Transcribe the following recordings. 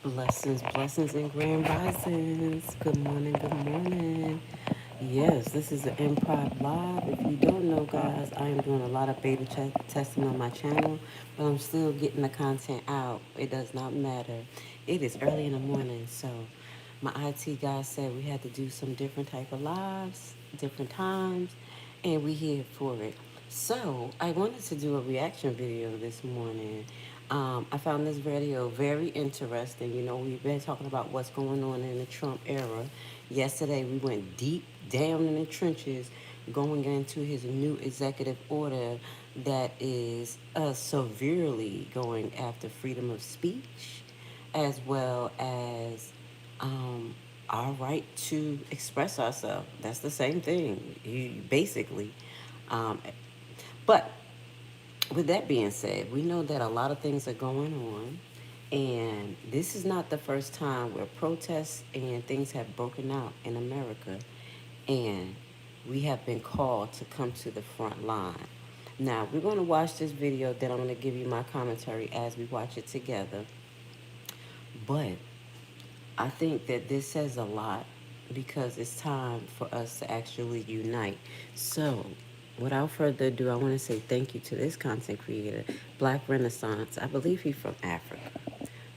Blessings, blessings, and grand risings. Good morning, good morning. Yes, this is an Improv Live. If you don't know, guys, I am doing a lot of beta testing on my channel, but I'm still getting the content out. It does not matter. It is early in the morning, so my IT guy said we had to do some different type of lives, different times, and we here for it. So I wanted to do a reaction video this morning. I found this video very interesting. You know, we've been talking about what's going on in the Trump era. Yesterday, we went deep down in the trenches going into his new executive order that is severely going after freedom of speech as well as our right to express ourselves. That's the same thing, basically. Um, but with that being said, we know that a lot of things are going on, and this is not the first time where protests and things have broken out in America, and we have been called to come to the front line. Now, we're going to watch this video, then I'm going to give you my commentary as we watch it together. But I think that this says a lot because it's time for us to actually unite. So, without further ado, I want to say thank you to this content creator, Black Renaissance. I believe he's from Africa,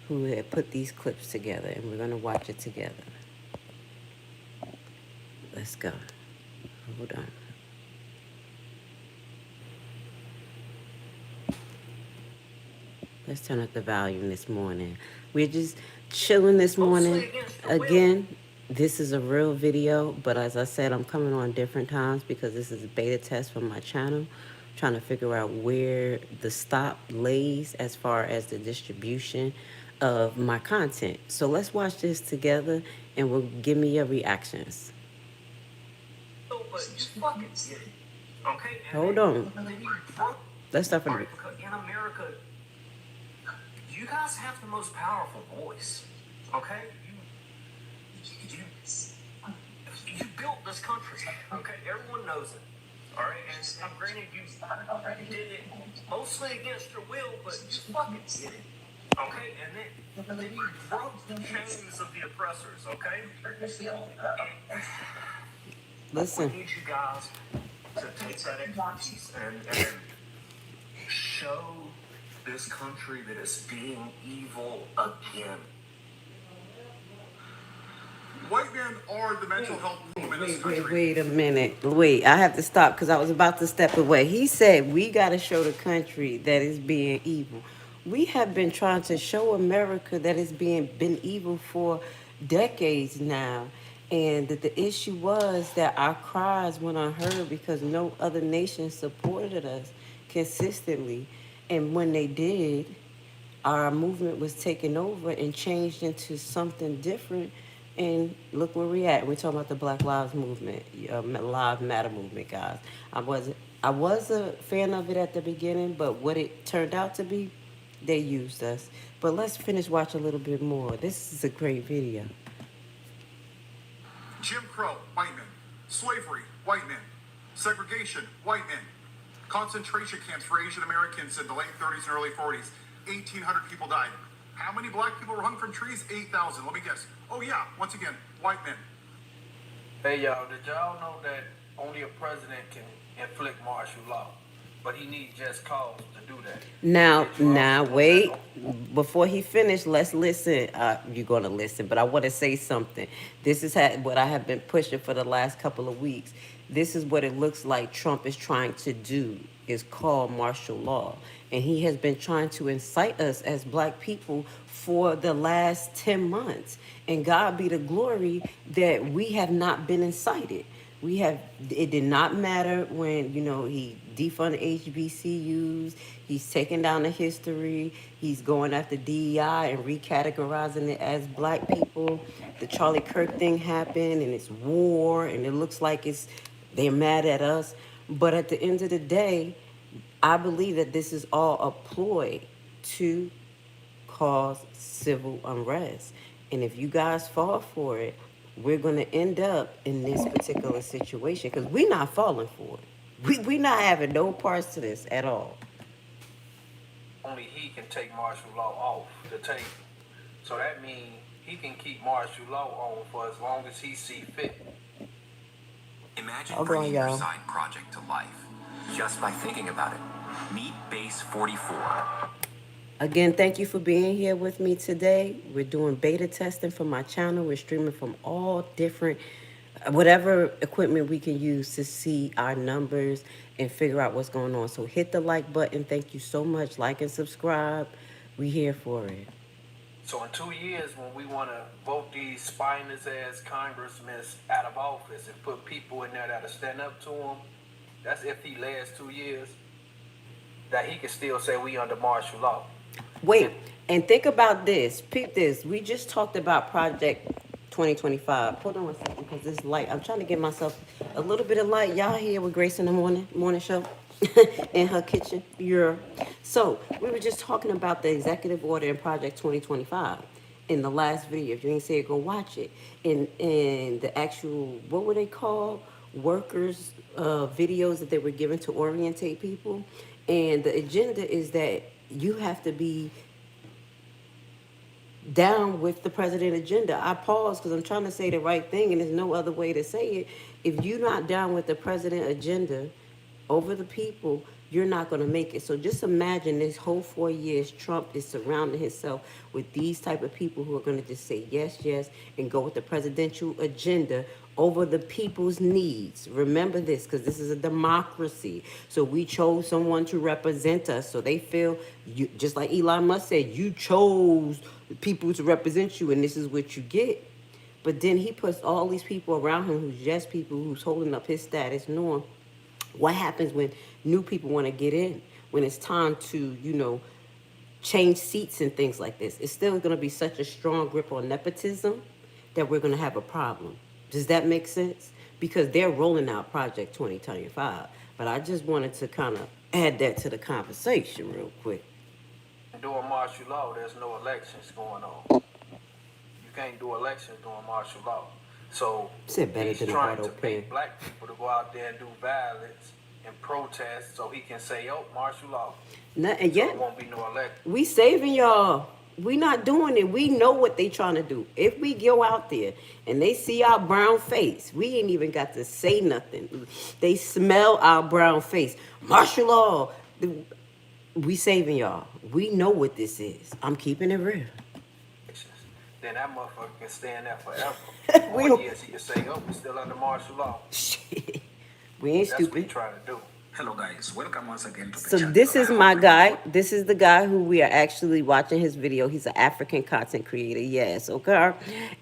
who had put these clips together, and we're going to watch it together. Let's go. Hold on. Let's turn up the volume this morning. We're just chilling this morning. Again, this is a real video, but as I said, I'm coming on different times because this is a beta test for my channel. Trying to figure out where the stop lays as far as the distribution of my content. So let's watch this together and we'll give me your reactions. But you fucking did it. Okay? Hold on. Let's start from in America, you guys have the most powerful voice, okay? You built this country, okay? Everyone knows it, all right? And I'm granted you did it mostly against your will, but you fucking did it, okay? And then you broke the chains of the oppressors, okay? Listen. We need you guys to take that expertise and show this country that is being evil again. White men are the mental health movement in this country. Wait a minute. Wait, I have to stop because I was about to step away. He said we got to show the country that is being evil. We have been trying to show America that it's been evil for decades now. And that the issue was that our cries went unheard because no other nation supported us consistently. And when they did, our movement was taken over and changed into something different. And look where we're at. We're talking about the Black Lives Movement, Lives Matter movement, guys. I was a fan of it at the beginning, but what it turned out to be, they used us. But let's finish watching a little bit more. This is a great video. Jim Crow, white men. Slavery, white men. Segregation, white men. Concentration camps for Asian Americans in the late 30s and early 40s. 1,800 people died. How many black people were hung from trees? 8,000. Let me guess. Oh yeah, once again, white men. Hey y'all, did y'all know that only a president can inflict martial law? But he needs just cause to do that. Now, wait. Before he finished, let's listen. You're going to listen, but I want to say something. This is what I have been pushing for the last couple of weeks. This is what it looks like Trump is trying to do, is call martial law. And he has been trying to incite us as black people for the last 10 months. And God be the glory that we have not been incited. It did not matter when, he defunded HBCUs, he's taking down the history, he's going after DEI and recategorizing it as black people. The Charlie Kirk thing happened and it's war and it looks like they're mad at us. But at the end of the day, I believe that this is all a ploy to cause civil unrest. And if you guys fall for it, we're going to end up in this particular situation because we're not falling for it. We're not having no parts to this at all. Only he can take martial law off the table. So that means he can keep martial law on for as long as he see fit. Imagine bringing your side project to life just by thinking about it. Meet Base 44. Again, thank you for being here with me today. We're doing beta testing for my channel. We're streaming from all different, whatever equipment we can use to see our numbers and figure out what's going on. So hit the like button. Thank you so much. Like and subscribe. We here for it. So in 2 years, when we want to vote these spineless ass congressmen out of office and put people in there that'll stand up to him, that's if he lasts 2 years, that he can still say we under martial law. Wait, and think about this. Peep this. We just talked about Project 2025. Hold on one second, because this light. I'm trying to get myself a little bit of light. Y'all here with Grace in the morning show in her kitchen. So we were just talking about the executive order in Project 2025 in the last video. If you ain't see it, go watch it. In the actual, what were they called? Workers videos that they were given to orientate people. And the agenda is that you have to be down with the president agenda. I pause because I'm trying to say the right thing, and there's no other way to say it. If you're not down with the president agenda over the people, you're not going to make it. So just imagine this whole 4 years, Trump is surrounding himself with these type of people who are going to just say yes, yes, and go with the presidential agenda over the people's needs. Remember this, because this is a democracy. So we chose someone to represent us. So they feel, you, just like Elon Musk said, you chose people to represent you, and this is what you get. But then he puts all these people around him who's just people who's holding up his status norm. What happens when new people want to get in? When it's time to, change seats and things like this? It's still going to be such a strong grip on nepotism that we're going to have a problem. Does that make sense? Because they're rolling out Project 2025. But I just wanted to kind of add that to the conversation real quick. During martial law, there's no elections going on. You can't do elections during martial law. So he's trying to pay black people to go out there and do violence and protest so he can say, oh, martial law. And yet, so won't be no election. We saving y'all. We not doing it. We know what they trying to do. If we go out there and they see our brown face, we ain't even got to say nothing. They smell our brown face. Martial law. We saving y'all. We know what this is. I'm keeping it real. Then that motherfucker can stay in there forever. 4 years he can say, oh, we're still under martial law. Shit. We ain't That's stupid. What we trying to do. Hello guys, welcome once again to the So channel. this is my guy. This is the guy who we are actually watching his video. He's an African content creator. Yes, okay.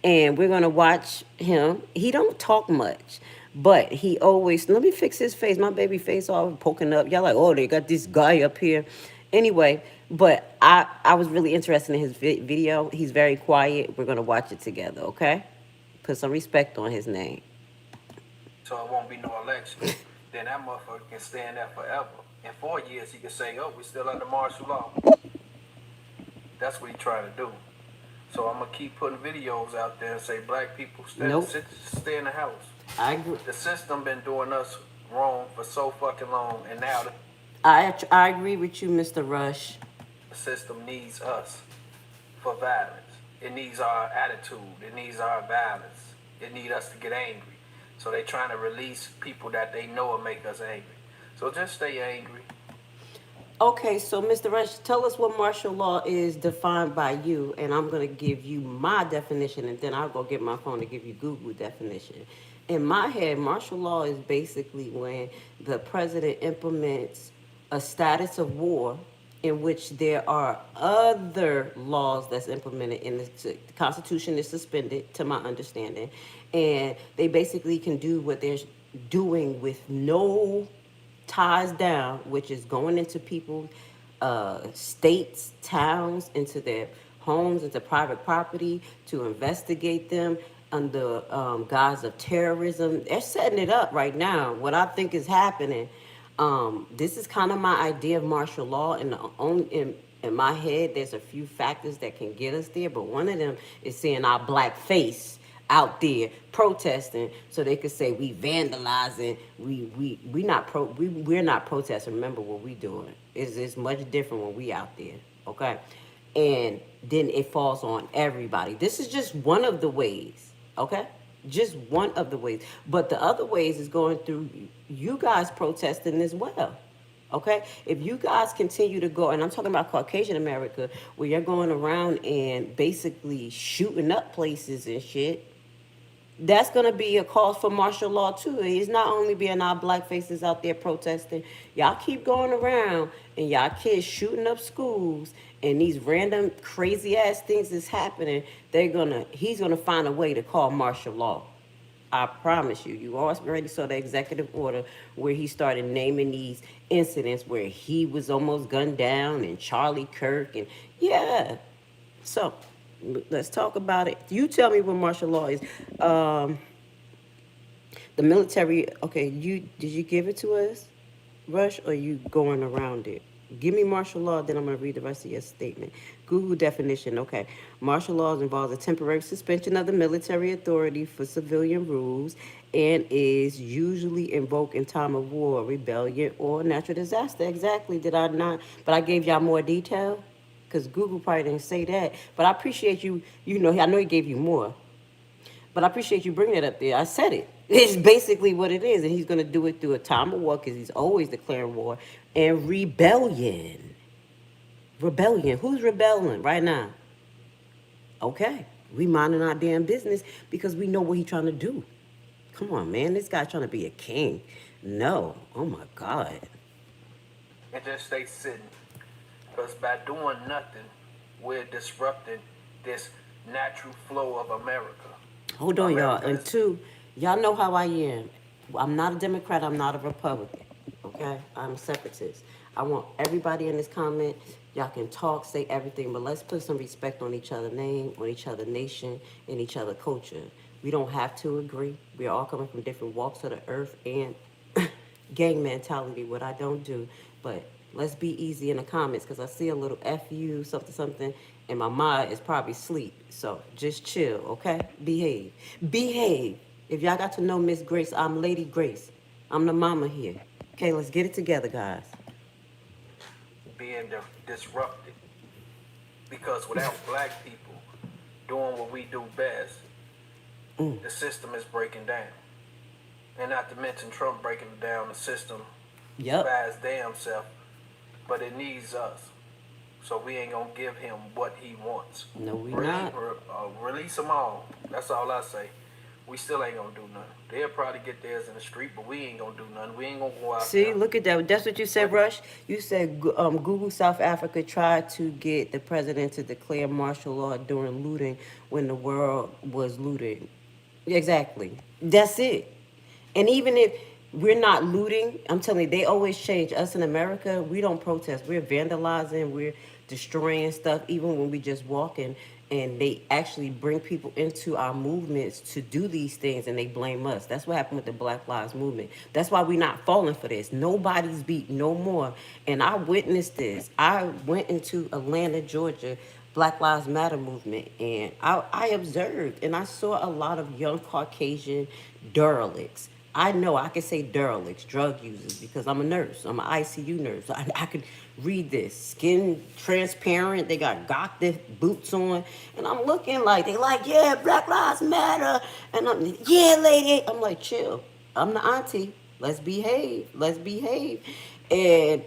And we're gonna watch him. He don't talk much, but he always, let me fix his face. My baby face all poking up. Y'all like, oh, they got this guy up here. Anyway, but I was really interested in his video. He's very quiet. We're gonna watch it together, okay? Put some respect on his name. So it won't be no election. Then that motherfucker can stay in there forever. In 4 years, he can say, oh, we're still under martial law. That's what he's trying to do. So I'm going to keep putting videos out there and say, black people, stay in the house. I agree. The system been doing us wrong for so fucking long, and now I agree with you, Mr. Rush. The system needs us for violence. It needs our attitude. It needs our violence. It needs us to get angry. So they trying to release people that they know will make us angry. So just stay angry. Okay, so Mr. Rush, tell us what martial law is defined by you, and I'm going to give you my definition, and then I'll go get my phone to give you Google definition. In my head, martial law is basically when the president implements a status of war in which there are other laws that's implemented in the Constitution is suspended, to my understanding, and they basically can do what they're doing with no ties down, which is going into people's states, towns, into their homes, into private property, to investigate them under guise of terrorism. They're setting it up right now. What I think is happening, this is kind of my idea of martial law, and in my head, there's a few factors that can get us there, but one of them is seeing our black face out there protesting, so they could say we vandalizing. We're not protesting. Remember what we doing is much different when we out there. Okay, and then it falls on everybody. This is just one of the ways, okay? Just one of the ways. But the other ways is going through you guys protesting as well. Okay? If you guys continue to go, and I'm talking about Caucasian America, where you're going around and basically shooting up places and shit, that's going to be a cause for martial law too. It's not only being our black faces out there protesting. Y'all keep going around and y'all kids shooting up schools and these random crazy ass things is happening. He's gonna find a way to call martial law. I promise you. You already saw the executive order where he started naming these incidents where he was almost gunned down and Charlie Kirk and yeah. So let's talk about it. You tell me what martial law is. The military. Okay, did you give it to us, Rush, or you going around it? Give me martial law, then I'm going to read the rest of your statement. Google definition. Okay. Martial laws involves a temporary suspension of the military authority for civilian rules and is usually invoked in time of war, rebellion, or natural disaster. Exactly. Did I not? But I gave y'all more detail because Google probably didn't say that. But I appreciate you. I know he gave you more. But I appreciate you bringing it up there. I said it. It's basically what it is. And he's going to do it through a time of war because he's always declaring war. And rebellion. Rebellion. Who's rebelling right now? Okay. We minding our damn business because we know what he's trying to do. Come on, man. This guy trying to be a king. No. Oh, my God. And just stay sitting. Because by doing nothing, we're disrupting this natural flow of America. Hold on, y'all. And two, y'all know how I am. I'm not a Democrat. I'm not a Republican. Okay? I'm a separatist. I want everybody in this comment, y'all can talk, say everything, but let's put some respect on each other's name, on each other's nation, and each other's culture. We don't have to agree. We're all coming from different walks of the earth and gang mentality, what I don't do. But let's be easy in the comments because I see a little FU, something, and my mind is probably asleep. So just chill, okay? Behave. Behave. If y'all got to know Miss Grace, I'm Lady Grace. I'm the mama here. Okay, let's get it together, guys. Being disrupted. Because without black people doing what we do best, the system is breaking down. And not to mention Trump breaking down the system by his damn self. But it needs us. So we ain't going to give him what he wants. No, we not. Release them all. That's all I say. We still ain't going to do nothing. They'll probably get theirs in the street, but we ain't going to do nothing. We ain't going to go out See, there. look at that. That's what you said, Rush. You said Google South Africa tried to get the president to declare martial law during looting when the world was looting. Exactly. That's it. And even if we're not looting, I'm telling you, they always change. Us in America, we don't protest. We're vandalizing. We're destroying stuff, even when we just walking. And they actually bring people into our movements to do these things, and they blame us. That's what happened with the Black Lives Movement. That's why we're not falling for this. Nobody's beat no more. And I witnessed this. I went into Atlanta, Georgia, Black Lives Matter movement, and I observed, and I saw a lot of young Caucasian derelicts. I know I can say derelicts, drug users, because I'm a nurse. I'm an ICU nurse. I could read this. Skin transparent. They got gothic boots on. And I'm looking like, they like, yeah, Black Lives Matter. And I'm, yeah, lady. I'm like, chill. I'm the auntie. Let's behave. Let's behave. And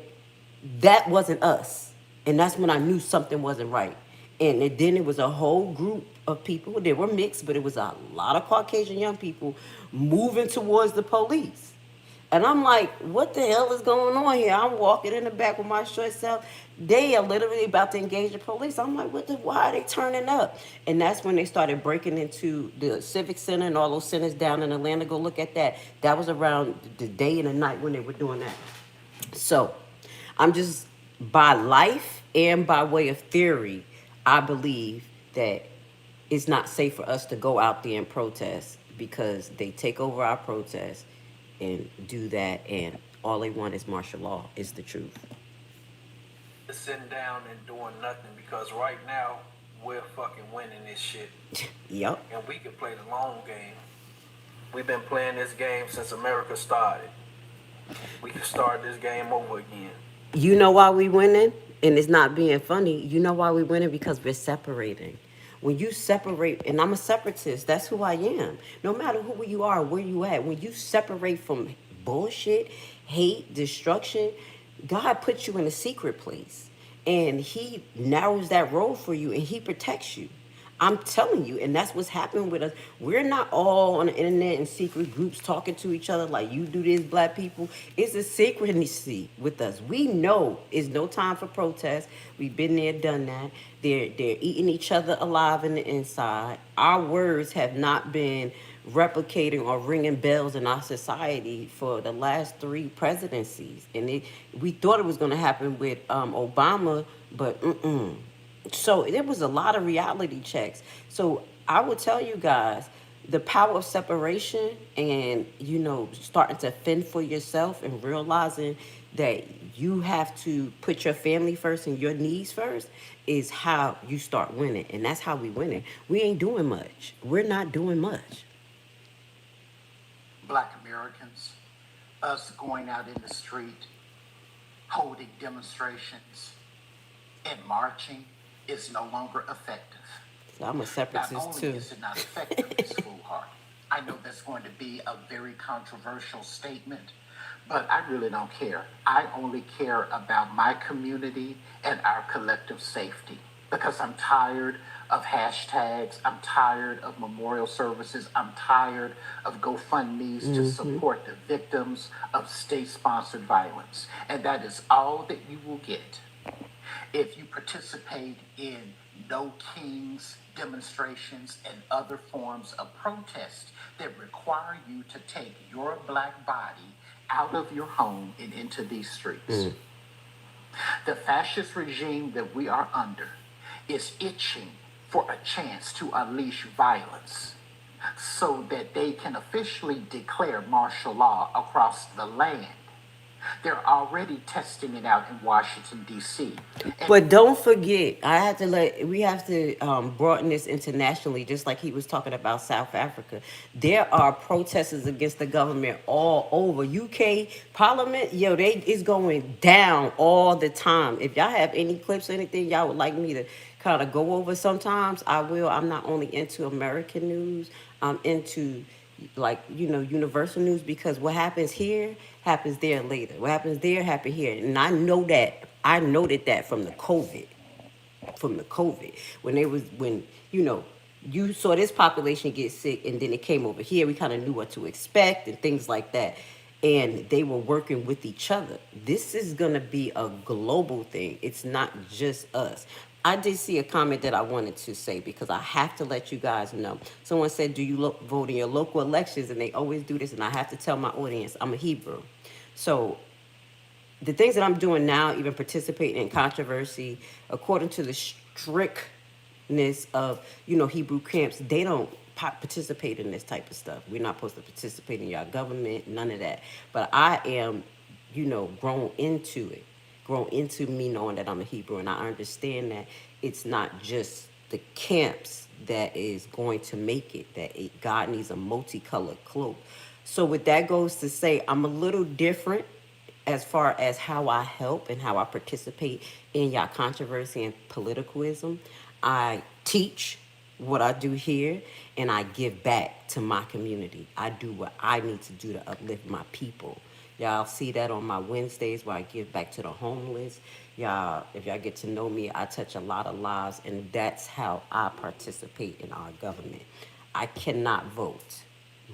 that wasn't us. And that's when I knew something wasn't right. And then it was a whole group of people. They were mixed, but it was a lot of Caucasian young people moving towards the police. And I'm like, what the hell is going on here? I'm walking in the back with my short self. They are literally about to engage the police. I'm like, why are they turning up? And that's when they started breaking into the Civic Center and all those centers down in Atlanta. Go look at that. That was around the day and the night when they were doing that. So I'm just, by life and by way of theory, I believe that it's not safe for us to go out there and protest because they take over our protests and do that, and all they want is martial law. Is the truth. Just sitting down and doing nothing because right now we're fucking winning this shit. Yep. And we can play the long game. We've been playing this game since America started. We can start this game over again. You know why we winning? and it's not being funny. You know why we winning? Because we're separating. When you separate, and I'm a separatist, that's who I am. No matter who you are, where you at, when you separate from bullshit, hate, destruction, God puts you in a secret place. And he narrows that road for you and he protects you. I'm telling you, and that's what's happening with us. We're not all on the internet in secret groups talking to each other like you do this, black people. It's a secrecy with us. We know it's no time for protest. We've been there, done that. They're eating each other alive in the inside. Our words have not been replicating or ringing bells in our society for the last 3 presidencies, and we thought it was going to happen with Obama, but so there was a lot of reality checks. So I will tell you guys the power of separation and, starting to fend for yourself and realizing that you have to put your family first and your needs first is how you start winning. And that's how we winning. We ain't doing much. We're not doing much. Black Americans, us going out in the street, holding demonstrations, and marching is no longer effective. So I'm a separatist not only too. Is it not effective, Ms. Foolhart? I know that's going to be a very controversial statement, but I really don't care. I only care about my community and our collective safety because I'm tired of hashtags. I'm tired of memorial services. I'm tired of GoFundMe's to support the victims of state-sponsored violence. And that is all that you will get if you participate in No Kings demonstrations and other forms of protest that require you to take your black body out of your home and into these streets. The fascist regime that we are under is itching for a chance to unleash violence so that they can officially declare martial law across the land. They're already testing it out in Washington, D.C. But don't forget, we have to broaden this internationally, just like he was talking about South Africa. There are protesters against the government all over. UK Parliament, it's going down all the time. If y'all have any clips or anything y'all would like me to kind of go over sometimes, I will. I'm not only into American news, I'm into universal news, because what happens here happens there later. What happens there happen here. And I noted that from the COVID. When you saw this population get sick and then it came over here, we kind of knew what to expect and things like that. And they were working with each other. This is going to be a global thing. It's not just us. I did see a comment that I wanted to say because I have to let you guys know. Someone said, do you vote in your local elections? And they always do this. And I have to tell my audience, I'm a Hebrew. So the things that I'm doing now, even participating in controversy, according to the strictness of, Hebrew camps, they don't participate in this type of stuff. We're not supposed to participate in your government, none of that. But I am, grown into it. Grown into me knowing that I'm a Hebrew, and I understand that it's not just the camps that is going to make it, that God needs a multicolored cloak. So with that goes to say, I'm a little different as far as how I help and how I participate in y'all controversy and politicalism. I teach what I do here, and I give back to my community. I do what I need to do to uplift my people. Y'all see that on my Wednesdays where I give back to the homeless. Y'all, if y'all get to know me, I touch a lot of lives, and that's how I participate in our government. I cannot vote.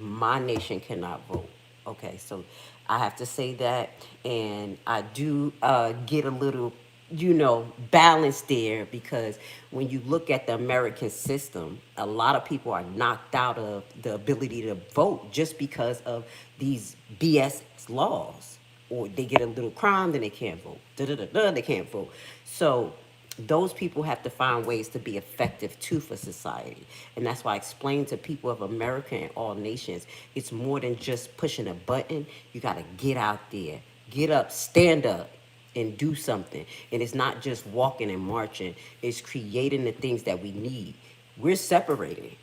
My nation cannot vote. Okay, so I have to say that, and I do get a little, balance there, because when you look at the American system, a lot of people are knocked out of the ability to vote just because of these BS laws, or they get a little crime, then they can't vote. They can't vote. So those people have to find ways to be effective too for society. And that's why I explain to people of America and all nations, it's more than just pushing a button. You got to get out there, get up, stand up, and do something. And it's not just walking and marching, it's creating the things that we need. We're separating,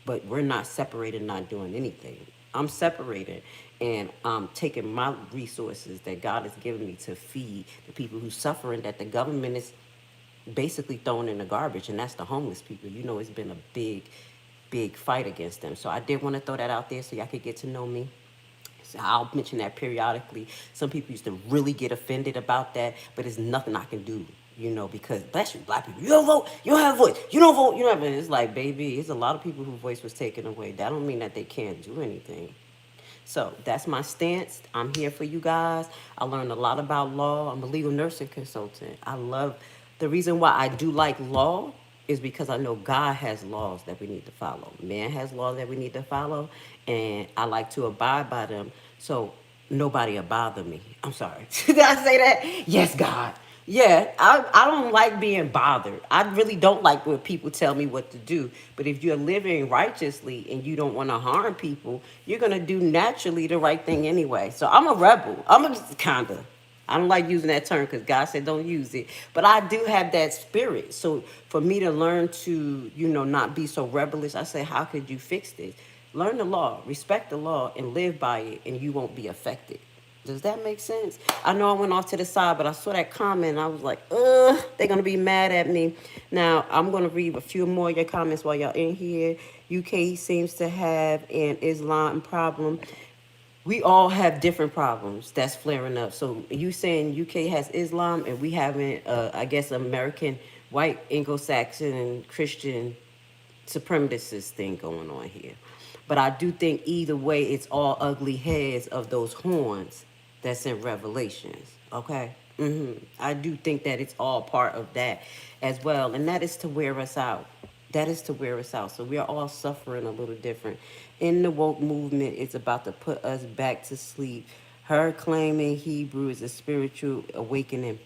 but we're not separated, not doing anything. I'm separating, and I'm taking my resources that God has given me to feed the people who suffering that the government is basically thrown in the garbage, and that's the homeless people. You know, it's been a big fight against them. So I did want to throw that out there so y'all could get to know me. So I'll mention that periodically. Some people used to really get offended about that, but there's nothing I can do, you know, because bless you, black people, you don't vote, you don't have a voice, you don't vote, you don't have a, it's like, baby, it's a lot of people whose voice was taken away. That don't mean that they can't do anything. So that's my stance. I'm here for you guys. I learned a lot about law. I'm a legal nursing consultant. I love the reason why I do like law is because I know God has laws that we need to follow. Man has laws that we need to follow, and I like to abide by them. So nobody will bother me. I'm sorry. Did I say that? Yes, God. Yeah, I don't like being bothered. I really don't like when people tell me what to do. But if you're living righteously and you don't want to harm people, you're going to do naturally the right thing anyway. So I'm a rebel. I'm a kind of. I don't like using that term because God said don't use it. But I do have that spirit. So for me to learn to, you know, not be so rebellious, I say, how could you fix this? Learn the law, respect the law, and live by it, and you won't be affected. Does that make sense? I know I went off to the side, but I saw that comment and I was like, they're going to be mad at me. Now, I'm going to read a few more of your comments while y'all in here. UK seems to have an Islam problem. We all have different problems that's flaring up. So you saying UK has Islam and we having, I guess, American, white, Anglo-Saxon, Christian supremacist thing going on here. But I do think either way, it's all ugly heads of those horns that's in Revelations. Okay? I do think that it's all part of that as well. And that is to wear us out. That is to wear us out. So we are all suffering a little different. In the woke movement, it's about to put us back to sleep. Her claiming Hebrew is a spiritual awakening.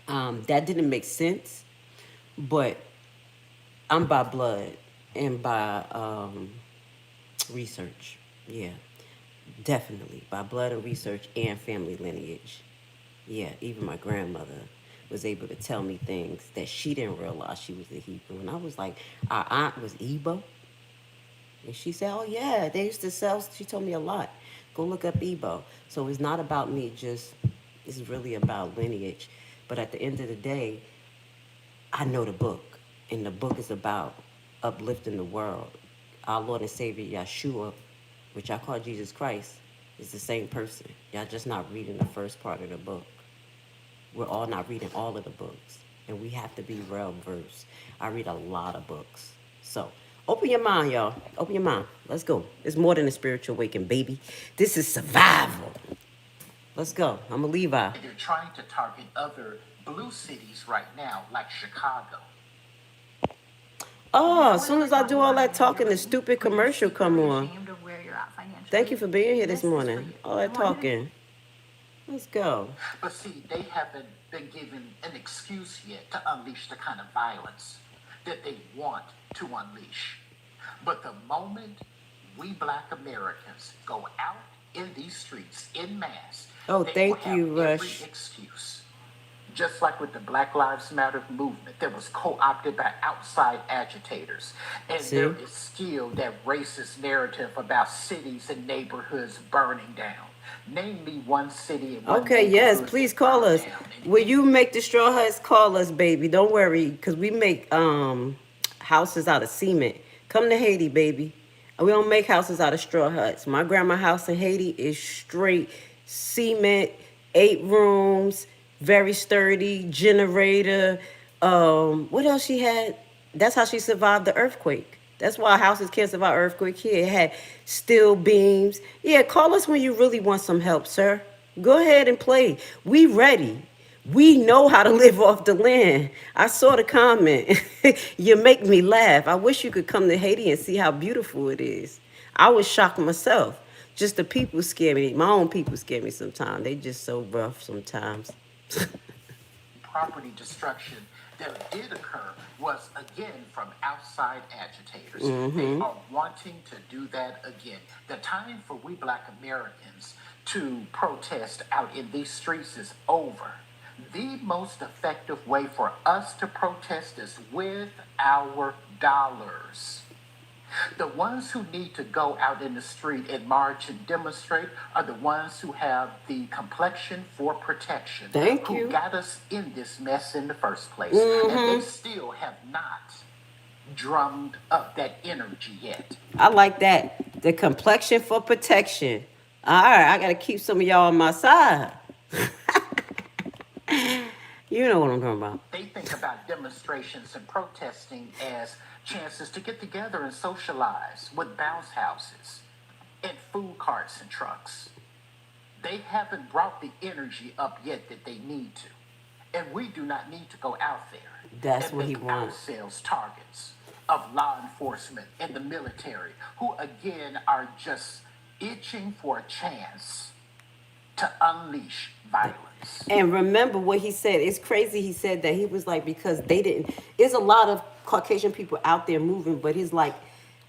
That didn't make sense, but I'm by blood and by research. Yeah, definitely. By blood and research and family lineage. Yeah, even my grandmother was able to tell me things that she didn't realize she was a Hebrew. And I was like, our aunt was Igbo. And she said, oh, yeah, they used to sell. She told me a lot. Go look up Igbo. So it's not about me just, it's really about lineage. But at the end of the day, I know the book. And the book is about uplifting the world. Our Lord and Savior, Yeshua, which I call Jesus Christ, is the same person. Y'all just not reading the first part of the book. We're all not reading all of the books. And we have to be well versed. I read a lot of books. So open your mind, y'all. Open your mind. Let's go. It's more than a spiritual awakening, baby. This is survival. Let's go. I'm a Levi. They're trying to target other blue cities right now, like Chicago. Oh, as soon as I do all that talking, the stupid commercial come on. Thank you for being here this morning. All that talking. Let's go. But see, they haven't been given an excuse yet to unleash the kind of violence that they want to unleash. But the moment we Black Americans go out in these streets in mass, oh, they thank you, will have Rush. every excuse. Just like with the Black Lives Matter movement that was co-opted by outside agitators. And there is still that racist narrative about cities and neighborhoods burning down. Name me one city and one okay, yes, please call us. When you make the straw huts, call us, baby. Don't worry, because we make houses out of cement. Come to Haiti, baby. We don't make houses out of straw huts. My grandma's house in Haiti is straight cement, 8 rooms, very sturdy, generator. What else she had? That's how she survived the earthquake. That's why houses can't survive earthquake here. It had steel beams. Yeah, call us when you really want some help, sir. Go ahead and play. We ready. We know how to live off the land. I saw the comment. You make me laugh. I wish you could come to Haiti and see how beautiful it is. I was shocked myself. Just the people scare me. My own people scare me sometimes. They just so rough sometimes. Property destruction that did occur was again from outside agitators. They are wanting to do that again. The time for we Black Americans to protest out in these streets is over. The most effective way for us to protest is with our dollars. The ones who need to go out in the street and march and demonstrate are the ones who have the complexion for protection. Thank who you. got us in this mess in the first place. And they still have not drummed up that energy yet. I like that. The complexion for protection. All right, I got to keep some of y'all on my side. You know what I'm talking about. They think about demonstrations and protesting as chances to get together and socialize with bounce houses and food carts and trucks. They haven't brought the energy up yet that they need to. And we do not need to go out there That's and what he make wants. ourselves targets of law enforcement and the military, who again are just itching for a chance to unleash violence. And remember what he said. It's crazy. He said that he was like, because they didn't. There's a lot of Caucasian people out there moving, but he's like,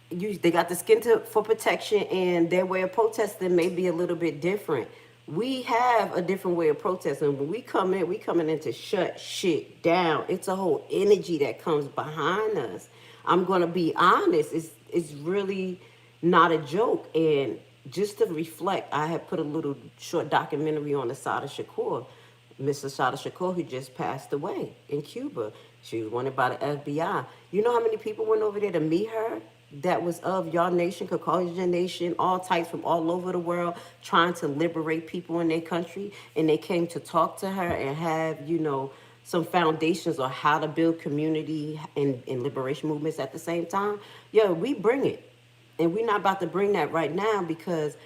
they got the skin for protection, and their way of protesting may be a little bit different. We have a different way of protesting. When we coming in to shut shit down. It's a whole energy that comes behind us. I'm gonna be honest. It's really not a joke. And just to reflect, I had put a little short documentary on Assata Shakur, Miss Assata Shakur, who just passed away in Cuba. She was wanted by the FBI. You know how many people went over there to meet her? That was of your nation, Caucasian nation, all types from all over the world, trying to liberate people in their country. And they came to talk to her and have, some foundations on how to build community and liberation movements at the same time. Yeah, we bring it. And we're not about to bring that right now because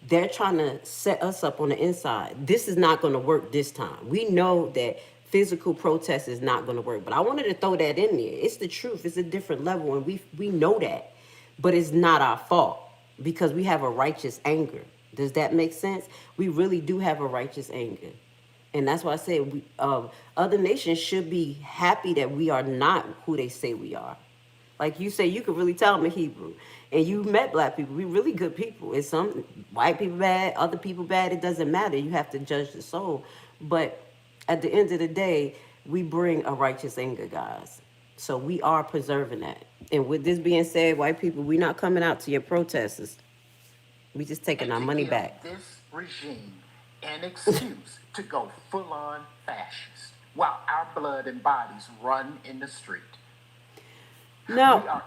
they're trying to set us up on the inside. This is not going to work this time. We know that physical protest is not going to work. But I wanted to throw that in there. It's the truth. It's a different level, and we know that. But it's not our fault because we have a righteous anger. Does that make sense? We really do have a righteous anger. And that's why I say other nations should be happy that we are not who they say we are. Like you say, you could really tell them in Hebrew. And you met black people. We really good people. It's some white people bad, other people bad. It doesn't matter. You have to judge the soul. But at the end of the day, we bring a righteous anger, guys. So we are preserving that. And with this being said, white people, we're not coming out to your protesters. We just taking our money back. This regime an excuse to go full-on fascist while our blood and bodies run in the street. No,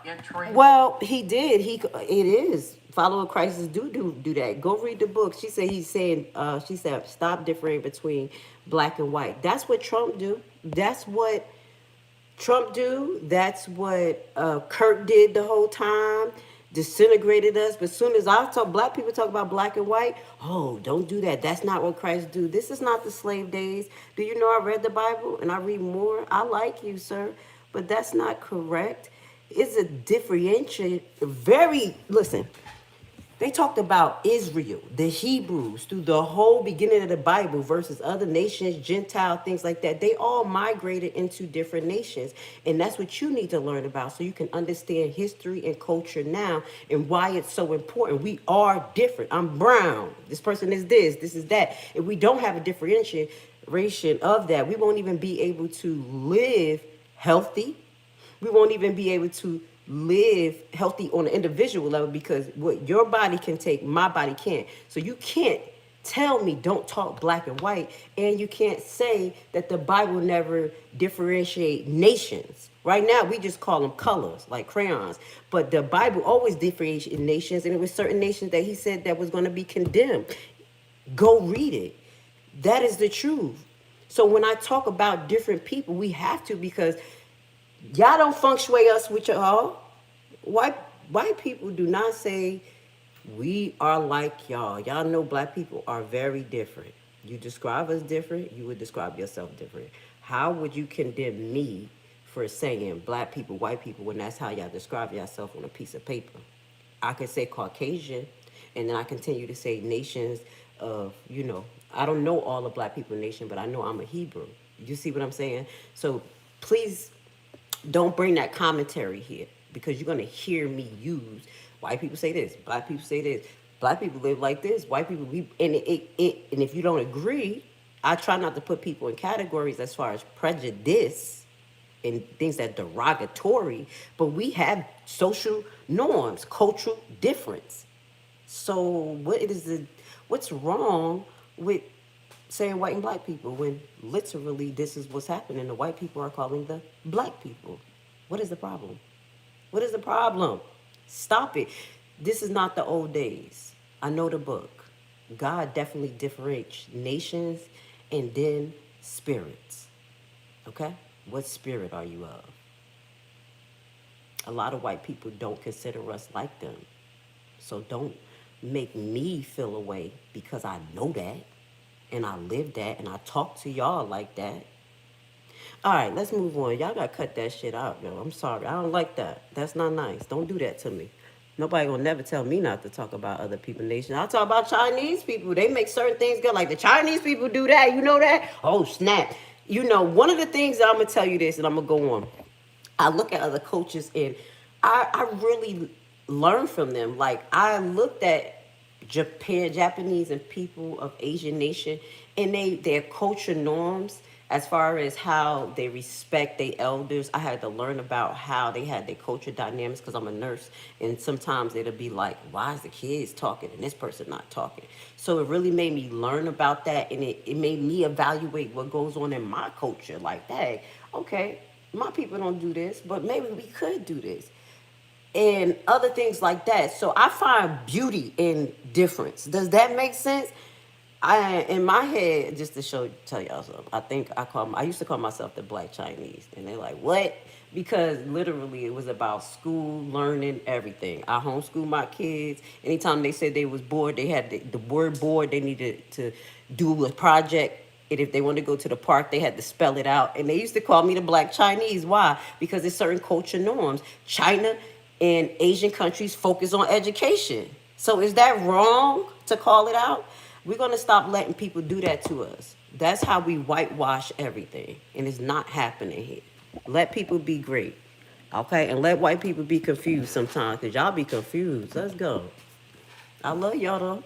well, he did. It is follower crisis do that. Go read the book. She said she said stop differing between black and white. That's what Trump do. That's what Trump do. That's what Kirk did the whole time. Disintegrated us. But as soon as black people talk about black and white, oh, don't do that. That's not what Christ do. This is not the slave days. Do you know I read the Bible and I read more? I like you, sir, but that's not correct. It's a differentiation. Listen, they talked about Israel, the Hebrews, through the whole beginning of the Bible versus other nations, Gentile, things like that. They all migrated into different nations. And that's what you need to learn about so you can understand history and culture now and why it's so important. We are different. I'm brown. This person is this is that. If we don't have a differentiation of that, we won't even be able to live healthy. We won't even be able to live healthy on an individual level because what your body can take, my body can't. So you can't tell me don't talk black and white, and you can't say that the Bible never differentiate nations. Right now, we just call them colors, like crayons. But the Bible always differentiated nations, and it was certain nations that he said that was going to be condemned. Go read it. That is the truth. So when I talk about different people, we have to because y'all don't feng shui us with y'all. White people do not say we are like y'all. Y'all know black people are very different. You describe us different, you would describe yourself different. How would you condemn me for saying black people, white people, when that's how y'all describe yourself on a piece of paper? I could say Caucasian, and then I continue to say nations of, I don't know all the black people nation, but I know I'm a Hebrew. You see what I'm saying? So please don't bring that commentary here because you're going to hear me use white people say this, black people say this, black people live like this, white people, and if you don't agree, I try not to put people in categories as far as prejudice and things that derogatory, but we have social norms, cultural difference. So what's wrong with saying white and black people when literally this is what's happening? The white people are calling the black people. What is the problem? What is the problem? Stop it. This is not the old days. I know the book. God definitely differentiates nations and then spirits. Okay? What spirit are you of? A lot of white people don't consider us like them. So don't make me feel away because I know that and I live that and I talk to y'all like that. All right, let's move on. Y'all gotta cut that shit out, yo. I'm sorry. I don't like that. That's not nice. Don't do that to me. Nobody gonna never tell me not to talk about other people's nations. I'll talk about Chinese people. They make certain things good. Like the Chinese people do that. You know that? Oh, snap. You know, one of the things that I'm gonna tell you this and I'm gonna go on. I look at other coaches and I really learn from them. Like I looked at Japanese and people of Asian nation and their culture norms as far as how they respect their elders. I had to learn about how they had their culture dynamics because I'm a nurse, and sometimes it'll be like, why is the kids talking and this person not talking? So it really made me learn about that, and it made me evaluate what goes on in my culture. Like, hey, okay, my people don't do this, but maybe we could do this and other things like that. So I find beauty in difference. Does that make sense? In my head, just to tell y'all something, I used to call myself the Black Chinese, and they're like, what? Because literally it was about school, learning, everything. I homeschooled my kids. Anytime they said they was bored, they had the word bored. They needed to do a project. And if they wanted to go to the park, they had to spell it out. And they used to call me the Black Chinese. Why? Because there's certain culture norms. China and Asian countries focus on education. So is that wrong to call it out? We're going to stop letting people do that to us. That's how we whitewash everything. And it's not happening here. Let people be great. Okay? And let white people be confused sometimes. Because y'all be confused. Let's go. I love y'all though.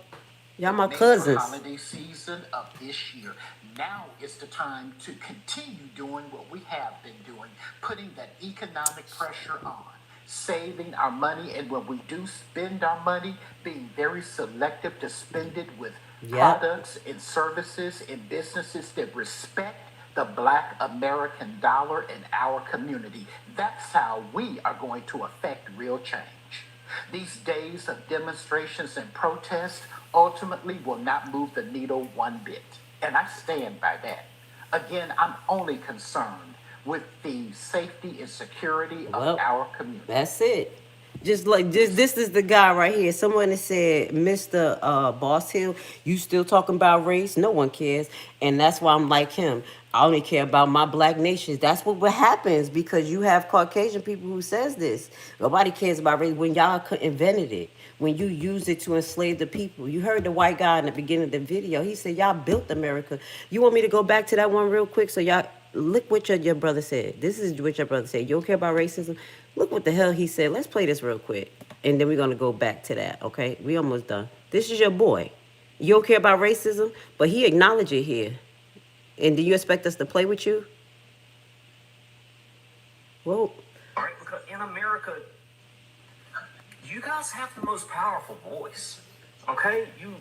Y'all my cousins. Holiday season of this year. Now is the time to continue doing what we have been doing, putting that economic pressure on, saving our money, and when we do spend our money, being very selective to spend it with products and services and businesses that respect the Black American dollar in our community. That's how we are going to affect real change. These days of demonstrations and protests ultimately will not move the needle one bit. And I stand by that. Again, I'm only concerned with the safety and security of our community. That's it. Just like this is the guy right here. Someone has said, Mr. Boss Hill, you still talking about race? No one cares. And that's why I'm like him. I only care about my black nations. That's what happens because you have Caucasian people who says this. Nobody cares about race when y'all invented it. When you use it to enslave the people. You heard the white guy in the beginning of the video. He said, y'all built America. You want me to go back to that one real quick so y'all look what your brother said. This is what your brother said. You don't care about racism? Look what the hell he said. Let's play this real quick. And then we're going to go back to that, okay? We almost done. This is your boy. You don't care about racism? But he acknowledged it here. And do you expect us to play with you? Well, all right, because in America, you guys have the most powerful voice. Okay? You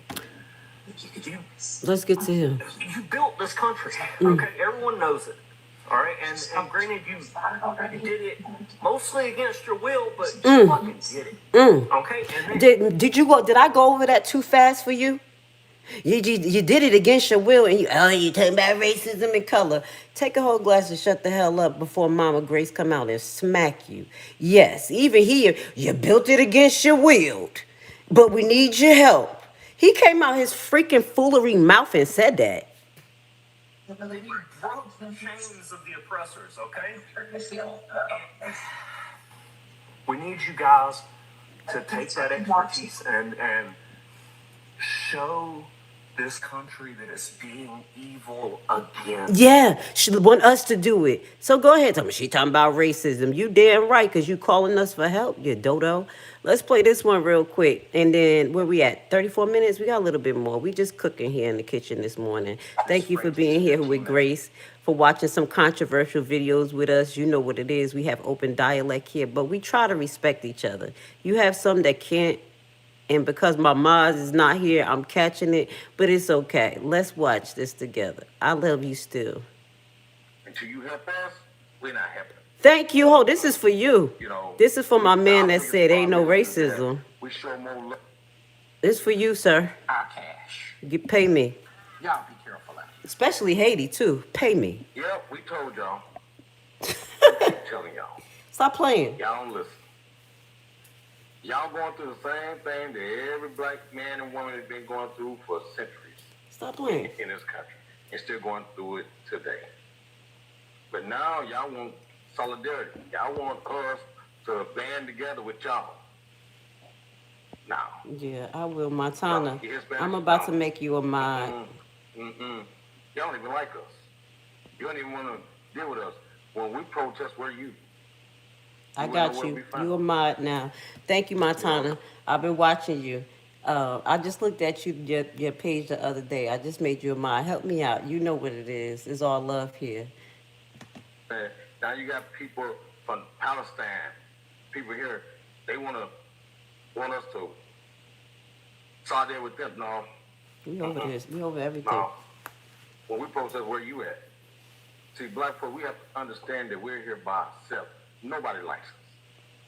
let's get to him. You built this country. Okay? Everyone knows it. All right? And granted, you did it mostly against your will, but you fucking did it. Okay? And then, did I go over that too fast for you? You did it against your will, and you talking about racism and color. Take a whole glass and shut the hell up before Mama Grace come out and smack you. Yes, even here, you built it against your will, but we need your help. He came out his freaking foolery mouth and said that. you broke the chains of the oppressors, okay? We need you guys to take that expertise and show this country that it's being evil again. Yeah, she want us to do it. So go ahead, tell me. She talking about racism. You damn right, because you calling us for help, you dodo. Let's play this one real quick. And then where we at? 34 minutes? We got a little bit more. We just cooking here in the kitchen this morning. Thank you for being here with Grace for watching some controversial videos with us. You know what it is. We have open dialect here, but we try to respect each other. You have some that can't, and because my Maz is not here, I'm catching it, but it's okay. Let's watch this together. I love you still. Until you help us, we're not helping. Thank you, Ho. This is for you. You know, this is for my man that biggest said ain't no problem is that racism. we show more love. This for you, sir. Our cash. Pay me. Y'all be careful out here. Especially Haiti, too. Pay me. Yep, we told y'all. Keep telling y'all. Stop playing. Y'all don't listen. Y'all going through the same thing that every black man and woman has been going through for centuries. Stop playing. In this country. And still going through it today. But now y'all want solidarity. Y'all want us to band together with y'all. Now. Yeah, I will, Montana. Yes, I'm about to make you a mod. Y'all don't even like us. You don't even want to deal with us. When we protest, where are you? I got you. You a mod now. Thank you, Montana. I've been watching you. I just looked at your page the other day. I just made you a mod. Help me out. You know what it is. It's all love here. Now you got people from Palestine. People here, they want us to solidarity with them. No. We over this. We over everything. No. When we protest, where you at? See, black people, we have to understand that we're here by ourselves. Nobody likes us.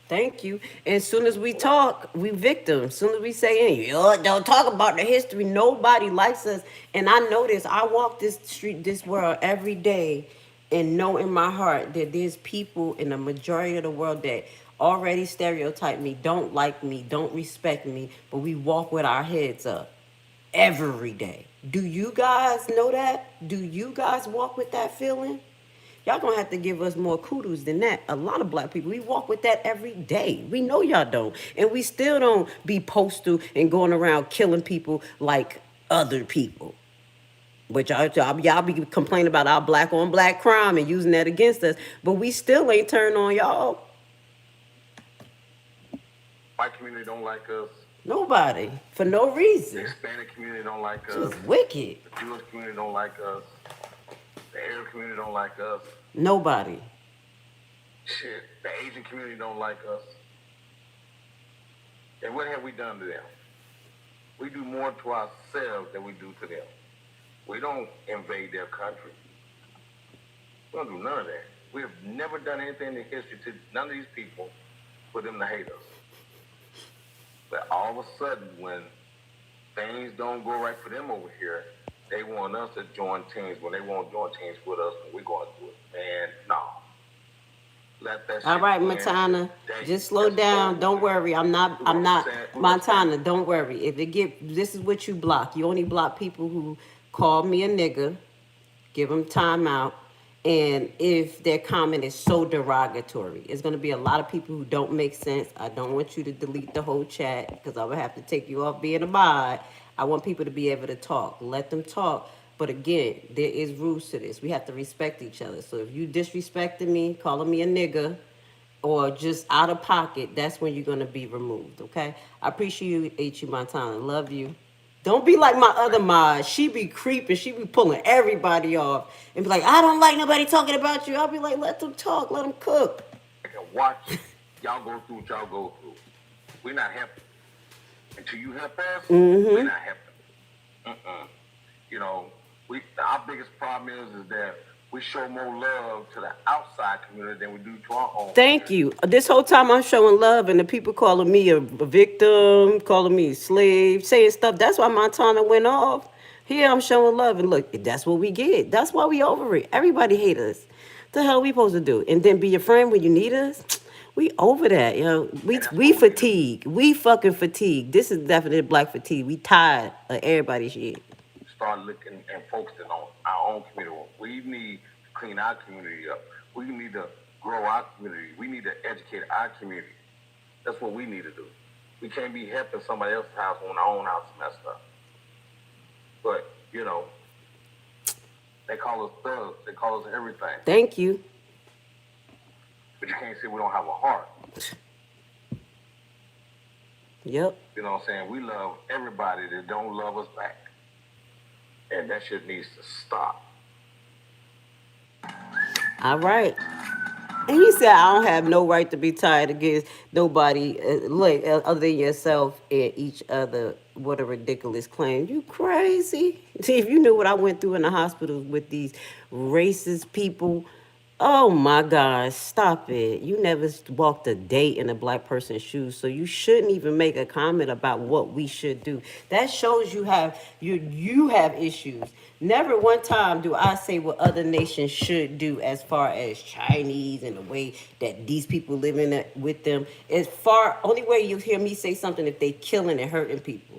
Thank you. And as soon as we talk, we victims. As soon as we say, don't talk about the history, nobody likes us. And I know this. I walk this street, this world every day, and know in my heart that there's people in the majority of the world that already stereotype me, don't like me, don't respect me, but we walk with our heads up every day. Do you guys know that? Do you guys walk with that feeling? Y'all gonna have to give us more kudos than that. A lot of black people, we walk with that every day. We know y'all don't. And we still don't be postal and going around killing people like other people. But y'all be complaining about our black on black crime and using that against us. But we still ain't turned on y'all. White community don't like us. Nobody. For no reason. The Hispanic community don't like us. It's wicked. The Jewish community don't like us. The Arab community don't like us. Nobody. Shit, the Asian community don't like us. And what have we done to them? We do more to ourselves than we do to them. We don't invade their country. We don't do none of that. We have never done anything in history to none of these people for them to hate us. But all of a sudden, when things don't go right for them over here, they want us to join teams. When they won't join teams with us, we're going to do it. Man, no. Let that shit all right, Montana, just slow down. Don't worry. I'm not, Montana, don't worry. If this is what you block. You only block people who call me a nigga, give them time out. And if their comment is so derogatory, it's going to be a lot of people who don't make sense. I don't want you to delete the whole chat because I would have to take you off being a mod. I want people to be able to talk. Let them talk. But again, there is rules to this. We have to respect each other. So if you disrespecting me, calling me a nigga, or just out of pocket, that's when you're going to be removed, okay? I appreciate you, Montana. Love you. Don't be like my other mod. She be creeping. She be pulling everybody off. And be like, I don't like nobody talking about you. I'll be like, let them talk. Let them cook. I can watch y'all go through what y'all go through. We're not helping. Until you help us, we're not helping. You know, our biggest problem is that we show more love to the outside community than we do to our own. Thank you. This whole time I'm showing love, and the people calling me a victim, calling me a slave, saying stuff. That's why Montana went off. Here I'm showing love, and look, that's what we get. That's why we over it. Everybody hate us. The hell we supposed to do? And then be your friend when you need us? We over that, yo. We fatigue. We fucking fatigue. This is definitely black fatigue. We tired of everybody's shit. Start looking and focusing on our own community. We need to clean our community up. We need to grow our community. We need to educate our community. That's what we need to do. We can't be helping somebody else's house when our own house is messed up. But, you know, they call us thugs. They call us everything. Thank you. But you can't say we don't have a heart. Yep. You know what I'm saying? We love everybody that don't love us back. And that shit needs to stop. All right. And he said, I don't have no right to be tired against nobody other than yourself and each other. What a ridiculous claim. You crazy. See, if you knew what I went through in the hospital with these racist people, oh my God, stop it. You never walked a day in a black person's shoes, so you shouldn't even make a comment about what we should do. That shows you have issues. Never one time do I say what other nations should do as far as Chinese and the way that these people live in it with them. As far only way you hear me say something if they killing and hurting people.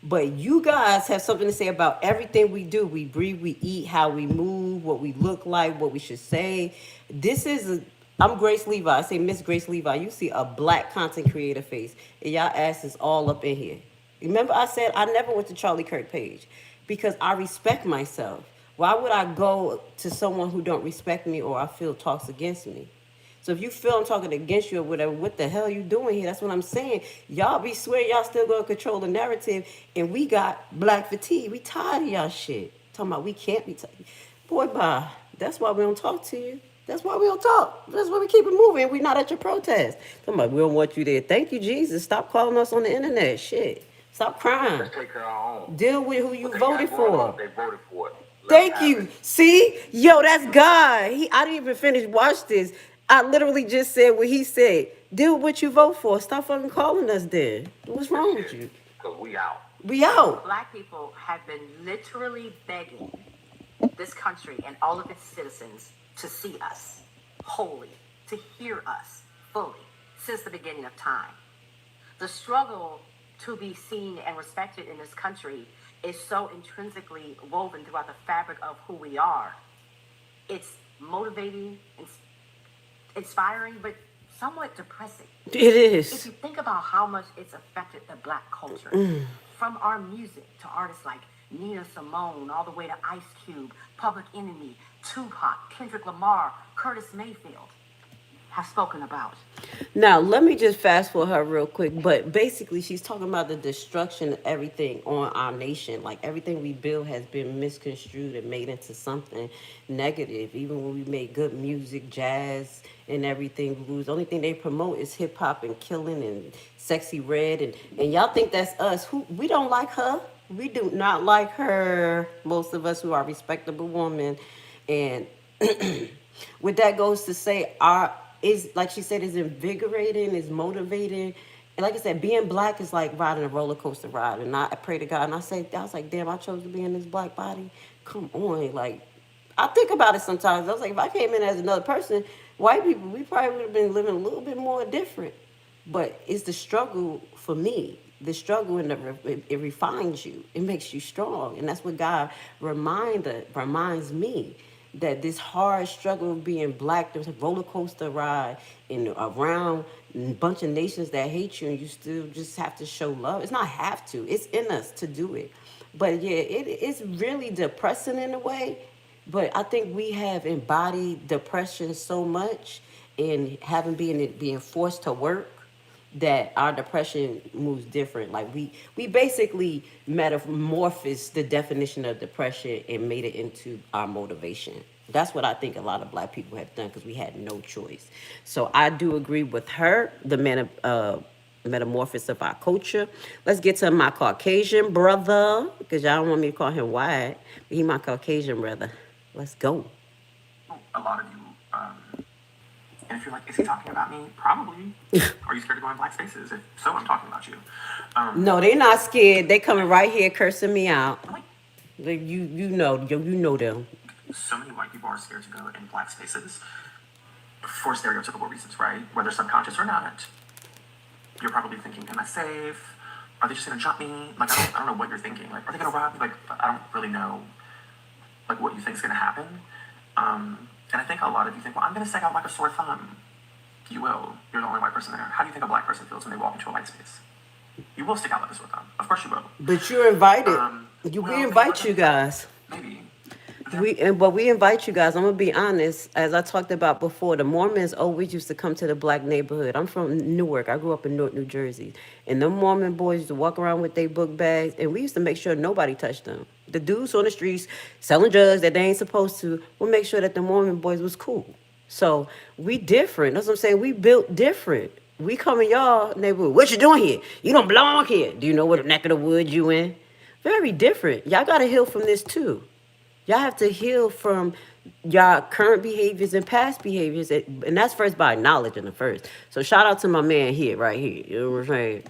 But you guys have something to say about everything we do. We breathe, we eat, how we move, what we look like, what we should say. I'm Grace Levi. I say Miss Grace Levi. You see a black content creator face, and y'all asses all up in here. Remember I said I never went to Charlie Kirk page because I respect myself. Why would I go to someone who don't respect me or I feel talks against me? So if you feel I'm talking against you or whatever, what the hell are you doing here? That's what I'm saying. Y'all be swearing y'all still gonna control the narrative, and we got black fatigue. We tired of y'all shit. Talking about we can't be tired. Boy, bye. That's why we don't talk to you. That's why we don't talk. That's why we keep it moving. We're not at your protest. Talking about we don't want you there. Thank you, Jesus. Stop calling us on the internet. Shit. Stop crying. Let's take care of our own. Deal with who you voted They voted for it. Thank you. See? Yo, that's God. I didn't even finish watch this. I literally just said what he said. Deal with what you vote for. Stop fucking calling us then. What's wrong with you? Because we out. We out. Black people have been literally begging this country and all of its citizens to see us wholly, to hear us fully since the beginning of time. The struggle to be seen and respected in this country is so intrinsically woven throughout the fabric of who we are. It's motivating, inspiring, but somewhat depressing. It is. If you think about how much it's affected the black culture, from our music to artists like Nina Simone, all the way to Ice Cube, Public Enemy, Tupac, Kendrick Lamar, Curtis Mayfield, have spoken about. Now, let me just fast forward her real quick. But basically, she's talking about the destruction of everything on our nation. Like, everything we build has been misconstrued and made into something negative. Even when we make good music, jazz, and everything, the only thing they promote is hip-hop and killing and Sexy Red. And y'all think that's us. We don't like her. We do not like her. Most of us who are respectable women. And what that goes to say, is like she said, is invigorating, is motivating. And like I said, being black is like riding a roller coaster ride. And I pray to God, and I was like, damn, I chose to be in this black body. Come on, like I think about it sometimes. I was like, if I came in as another person, white people, we probably would have been living a little bit more different. But it's the struggle for me. The struggle it refines you. It makes you strong, and that's what God reminds me. That this hard struggle of being black, there's a roller coaster ride and around a bunch of nations that hate you, and you still just have to show love. It's not have to, it's in us to do it. But yeah, it's really depressing in a way. But I think we have embodied depression so much and being forced to work that our depression moves different. Like we basically metamorphosed the definition of depression and made it into our motivation. That's what I think a lot of black people have done because we had no choice. So I do agree with her, the metamorphosis of our culture. Let's get to my Caucasian brother, because y'all don't want me to call him white, but he my Caucasian brother. Let's go. A lot of you, and if you're like, is he talking about me? Probably. Are you scared to go in black spaces? If so, I'm talking about you. No, they're not scared. They coming right here cursing me out. You know them. So many white people are scared to go in black spaces for stereotypical reasons, right? Whether subconscious or not. You're probably thinking, am I safe? Are they just gonna jump me? Like, I don't know what you're thinking. Like, are they gonna rob me? Like, I don't really know, like, what you think is gonna happen. And I think a lot of you think, well, I'm gonna stick out like a sore thumb. You will. You're the only white person there. How do you think a black person feels when they walk into a white space? You will stick out like a sore thumb. Of course you will. But you're invited. We invite you guys. Maybe. But we invite you guys. I'm gonna be honest. As I talked about before, the Mormons always used to come to the black neighborhood. I'm from Newark. I grew up in Newark, New Jersey, and the Mormon boys used to walk around with their book bags, and we used to make sure nobody touched them. The dudes on the streets selling drugs that they ain't supposed to, we'll make sure that the Mormon boys was cool. So we different. That's what I'm saying. We built different. We come in y'all neighborhood. What you doing here? You don't belong here. Do you know what neck of the woods you in? Very different. Y'all gotta heal from this too. Y'all have to heal from y'all current behaviors and past behaviors, and that's first by acknowledging them first. So shout out to my man here, right here. You know what I'm saying?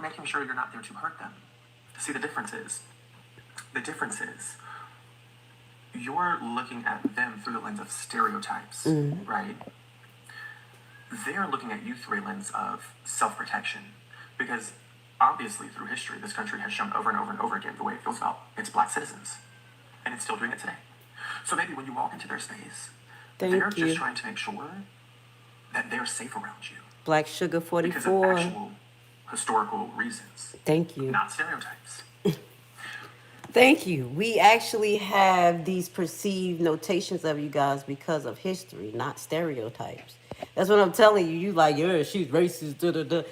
Making sure you're not there to hurt them. See, the difference is you're looking at them through the lens of stereotypes, right? They're looking at you through a lens of self-protection, because obviously through history, this country has shown over and over and over again the way it feels about its black citizens, and it's still doing it today. So maybe when you walk into their space, they're just trying to make sure that they're safe around you. Black Sugar 44. Because of actual historical reasons. Thank you. Not stereotypes. Thank you. We actually have these perceived notations of you guys because of history, not stereotypes. That's what I'm telling you. You like, yeah, she's racist, da-da-da.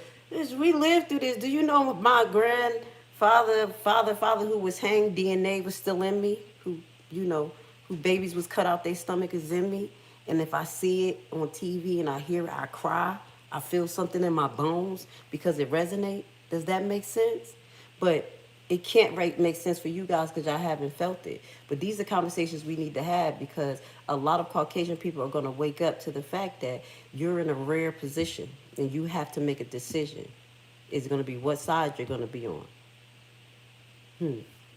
We lived through this. Do you know my grandfather, father who was hanged, DNA was still in me? Who babies was cut out their stomach is in me? And if I see it on TV and I hear it, I cry. I feel something in my bones because it resonates. Does that make sense? But it can't make sense for you guys because y'all haven't felt it. But these are conversations we need to have because a lot of Caucasian people are going to wake up to the fact that you're in a rare position and you have to make a decision. It's going to be what side you're going to be on.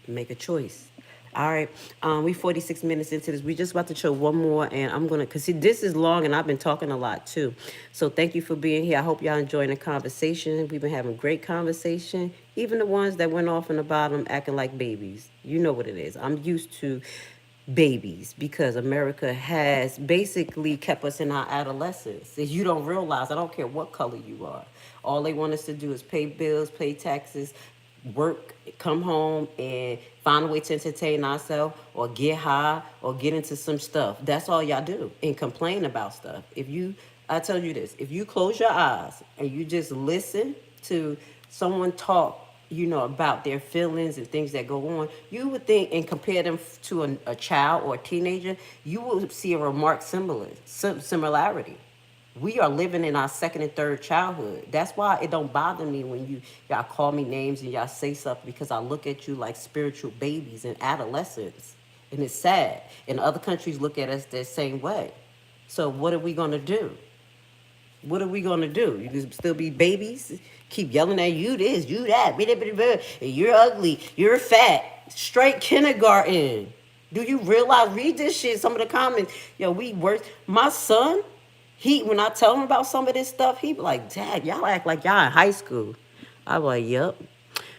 Make a choice. All right, we 46 minutes into this. We just about to show one more, and I'm gonna, cause see, this is long, and I've been talking a lot too. So thank you for being here. I hope y'all enjoying the conversation. We've been having great conversation. Even the ones that went off in the bottom acting like babies. You know what it is. I'm used to babies because America has basically kept us in our adolescence. If you don't realize, I don't care what color you are. All they want us to do is pay bills, pay taxes, work, come home, and find a way to entertain ourselves or get high or get into some stuff. That's all y'all do and complain about stuff. I tell you this, if you close your eyes and you just listen to someone talk, about their feelings and things that go on, you would think and compare them to a child or a teenager, you would see a remarked similarity. We are living in our second and third childhood. That's why it don't bother me when y'all call me names and y'all say stuff, because I look at you like spiritual babies and adolescents. And it's sad. And other countries look at us the same way. So what are we going to do? What are we going to do? You can still be babies? Keep yelling at you this, you that, and you're ugly, you're fat. Straight kindergarten. Do you realize? Read this shit, some of the comments. Yo, we worse. My son, when I tell him about some of this stuff, he be like, Dad, y'all act like y'all in high school. I'm like, yep.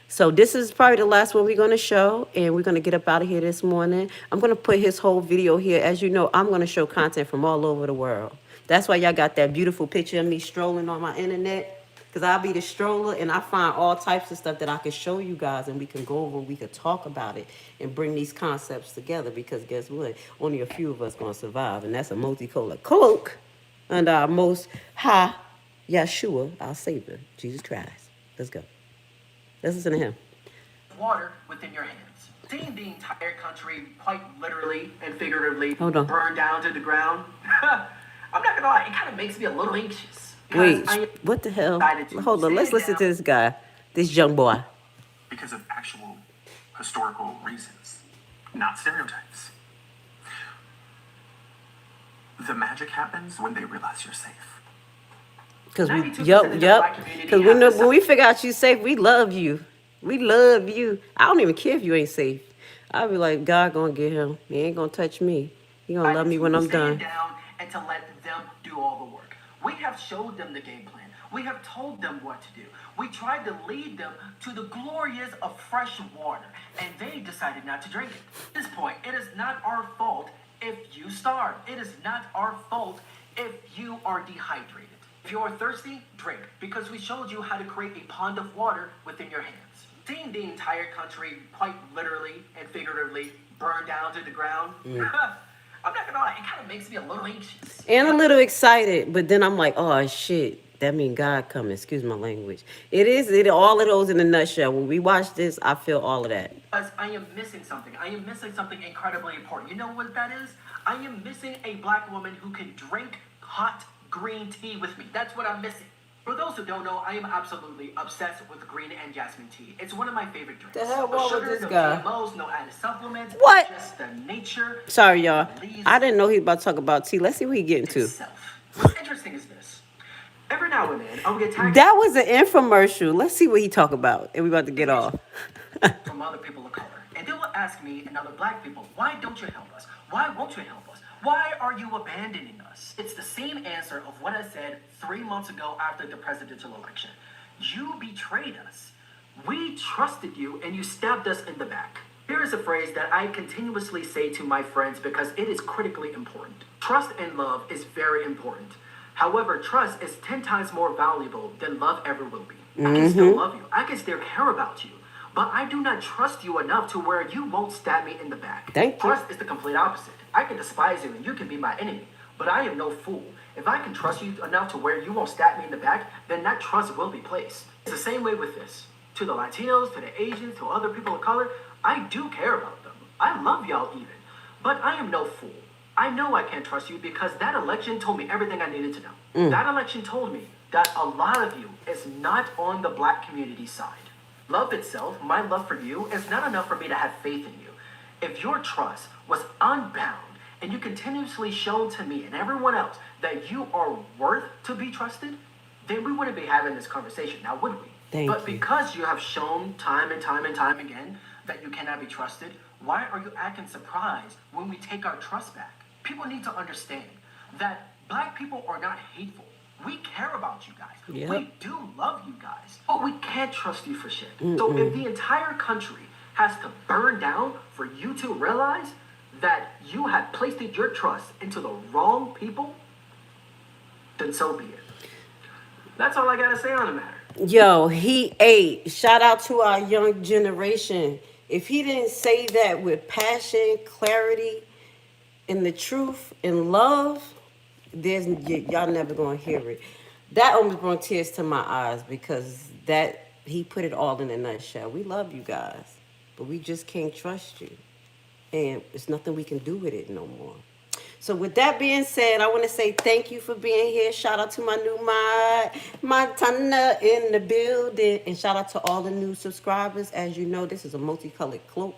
So this is probably the last one we're going to show, and we're going to get up out of here this morning. I'm going to put his whole video here. As you know, I'm going to show content from all over the world. That's why y'all got that beautiful picture of me strolling on my internet, because I'll be the stroller, and I find all types of stuff that I can show you guys, and we can go over, we could talk about it, and bring these concepts together, because guess what? Only a few of us going to survive, and that's a multicolor cloak under our most high Yeshua, our Savior, Jesus Christ. Let's go. Let's listen to him. Water within your hands. Seeing the entire country quite literally and figuratively burn down to the ground, I'm not gonna lie, it kind of makes me a little anxious. Wait, what the hell? Hold on, let's listen to this guy, this young boy. Because of actual historical reasons, not stereotypes. The magic happens when they realize you're safe. Because when we figure out you safe, we love you. We love you. I don't even care if you ain't safe. I'll be like, God gonna get him. He ain't gonna touch me. He gonna love me when I'm done. Down and to let them do all the work. We have showed them the game plan. We have told them what to do. We tried to lead them to the glories of fresh water, and they decided not to drink it. At this point, it is not our fault if you starve. It is not our fault if you are dehydrated. If you are thirsty, drink, because we showed you how to create a pond of water within your hands. seeing the entire country quite literally and figuratively burn down to the ground, I'm not gonna lie, it kind of makes me a little anxious. And a little excited, but then I'm like, oh shit, that mean God coming. Excuse my language. It all of those in a nutshell. When we watch this, I feel all of that. Because I am missing something. I am missing something incredibly important. You know what that is? I am missing a black woman who can drink hot green tea with me. That's what I'm missing. For those who don't know, I am absolutely obsessed with green and jasmine tea. It's one of my favorite drinks. The hell No wrong sugar, with this no guy? GMOs, no added supplements. What? Just the nature. Sorry, y'all. leaves I didn't know he was about to talk about tea. Let's see what he getting to. itself. What's interesting is this. Every now and then, I'll get tagged That was an infomercial. Let's see what he talk about. And we about to get off. from other people of color. And they will ask me and other black people, why don't you help us? Why won't you help us? Why are you abandoning us? It's the same answer of what I said 3 months ago after the presidential election. You betrayed us. We trusted you and you stabbed us in the back. Here is a phrase that I continuously say to my friends because it is critically important. Trust and love is very important. However, trust is 10 times more valuable than love ever will be. I can still love you. I can still care about you. But I do not trust you enough to where you won't stab me in the back. Thank you. Trust is the complete opposite. I can despise you and you can be my enemy, but I am no fool. If I can trust you enough to where you won't stab me in the back, then that trust will be placed. It's the same way with this. To the Latinos, to the Asians, to other people of color, I do care about them. I love y'all even. But I am no fool. I know I can't trust you because that election told me everything I needed to know. That election told me that a lot of you is not on the black community side. Love itself, my love for you, is not enough for me to have faith in you. If your trust was unbound and you continuously shown to me and everyone else that you are worth to be trusted, then we wouldn't be having this conversation now, would we? But because you have shown time and time and time again that you cannot be trusted, why are you acting surprised when we take our trust back? People need to understand that black people are not hateful. We care about you guys. Yep. We do love you guys. But we can't trust you for shit. So if the entire country has to burn down for you to realize that you had placed your trust into the wrong people, then so be it. That's all I gotta say on the matter. Yo, he ate. Shout out to our young generation. If he didn't say that with passion, clarity, and the truth and love, y'all never gonna hear it. That almost brought tears to my eyes because that he put it all in a nutshell. We love you guys, but we just can't trust you, and there's nothing we can do with it no more. So with that being said, I want to say thank you for being here. Shout out to my new Montana in the building. And shout out to all the new subscribers. As you know, this is a multicolored cloak.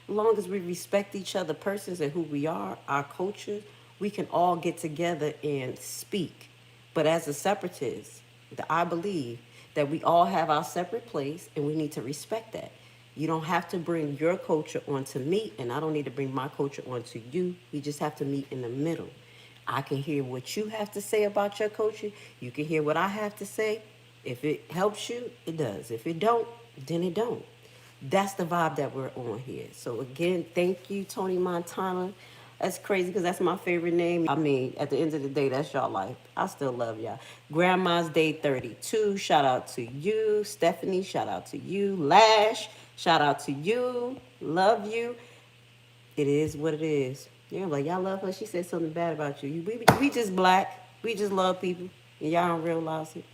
As long as we respect each other, persons and who we are, our culture, we can all get together and speak. But as a separatist, I believe that we all have our separate place and we need to respect that. You don't have to bring your culture onto me, and I don't need to bring my culture onto you. We just have to meet in the middle. I can hear what you have to say about your culture. You can hear what I have to say. If it helps you, it does. If it don't, then it don't. That's the vibe that we're on here. So again, thank you, Tony Montana. That's crazy because that's my favorite name. I mean, at the end of the day, that's y'all life. I still love y'all. Grandma's Day 32. Shout out to you. Stephanie, shout out to you. Lash, shout out to you. Love you. It is what it is. Yeah, like, y'all love her. She said something bad about you. We just black. We just love people. And y'all don't realize it.